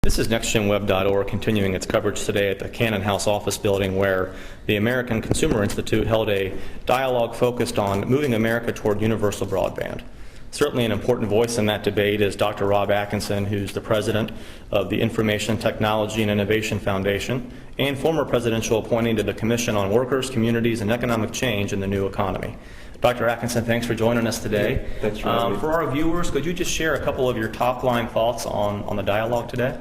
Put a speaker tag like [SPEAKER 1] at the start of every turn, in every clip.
[SPEAKER 1] This is nextgenweb.org continuing its coverage today at the Cannon House office building, where the American Consumer Institute held a dialogue focused on moving America toward universal broadband. Certainly an important voice in that debate is Dr. Rob Atkinson, who's the president of the Information Technology and Innovation Foundation and former presidential appointee to the Commission on Workers, Communities, and Economic Change in the New Economy. Dr. Atkinson, thanks for joining us today.
[SPEAKER 2] Thanks for having me.
[SPEAKER 1] For our viewers, could you just share a couple of your top-line thoughts on the dialogue today?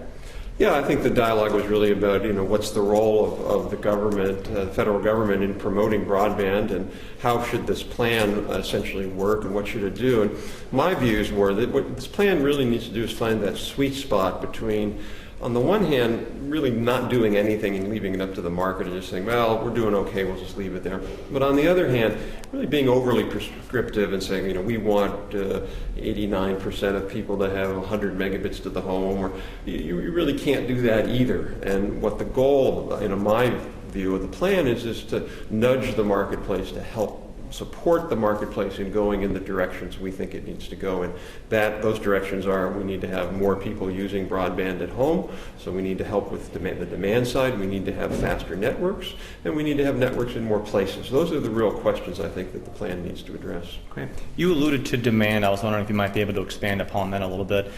[SPEAKER 2] Yeah, I think the dialogue was really about, what's the role of the government, the federal government, in promoting broadband, and how should this plan essentially work, and what should it do. And my views were that what this plan really needs to do is find that sweet spot between, on the one hand, really not doing anything and leaving it up to the market and just saying, well, we're doing okay, we'll just leave it there. But on the other hand, really being overly prescriptive and saying, we want 89% of people to have 100 megabits to the home, or you really can't do that either. And what the goal, in my view of the plan is to nudge the marketplace to help support the marketplace in going in the directions we think it needs to go in. Those directions are, we need to have more people using broadband at home, so we need to help with the demand side, we need to have faster networks, and we need to have networks in more places. Those are the real questions I think that the plan needs to address.
[SPEAKER 1] Okay. You alluded to demand. I was wondering if you might be able to expand upon that a little bit.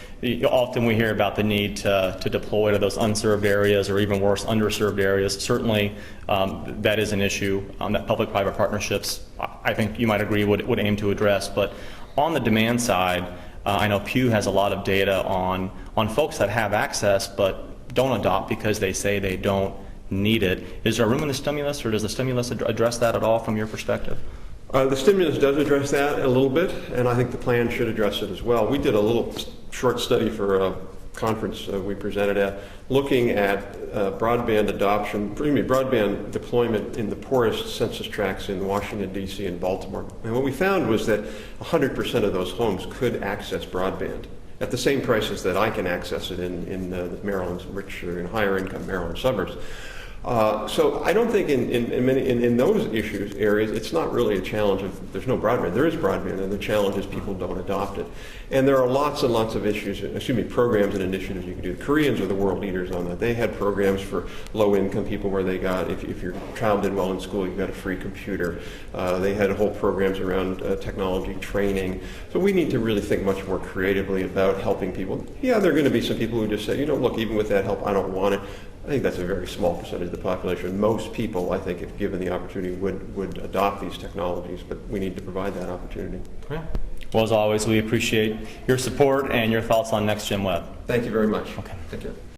[SPEAKER 1] Often we hear about the need to deploy to those unserved areas, or even worse, underserved areas. Certainly that is an issue that public-private partnerships, I think you might agree, would aim to address. But on the demand side, I know Pew has a lot of data on folks that have access but don't adopt because they say they don't need it. Is there room in the stimulus, or does the stimulus address that at all from your perspective?
[SPEAKER 2] The stimulus does address that a little bit, and I think the plan should address it as well. We did a little short study for a conference we presented at, looking at broadband deployment in the poorest census tracts in Washington, D.C. and Baltimore. And what we found was that 100% of those homes could access broadband at the same prices that I can access it in the Maryland's richer and higher income Maryland suburbs. So I don't think in those areas, it's not really a challenge of there's no broadband. There is broadband, and the challenge is people don't adopt it. And there are lots and lots of programs and initiatives you can do. The Koreans are the world leaders on that. They had programs for low-income people where they got, if your child did well in school, you got a free computer. They had whole programs around technology training. So we need to really think much more creatively about helping people. Yeah, there are going to be some people who just say, look, even with that help, I don't want it. I think that's a very small percentage of the population. Most people, I think, if given the opportunity, would adopt these technologies, but we need to provide that opportunity.
[SPEAKER 1] Yeah. Well, as always, we appreciate your support and your thoughts on NextGen Web.
[SPEAKER 2] Thank you very much.
[SPEAKER 1] Okay.
[SPEAKER 2] Take care.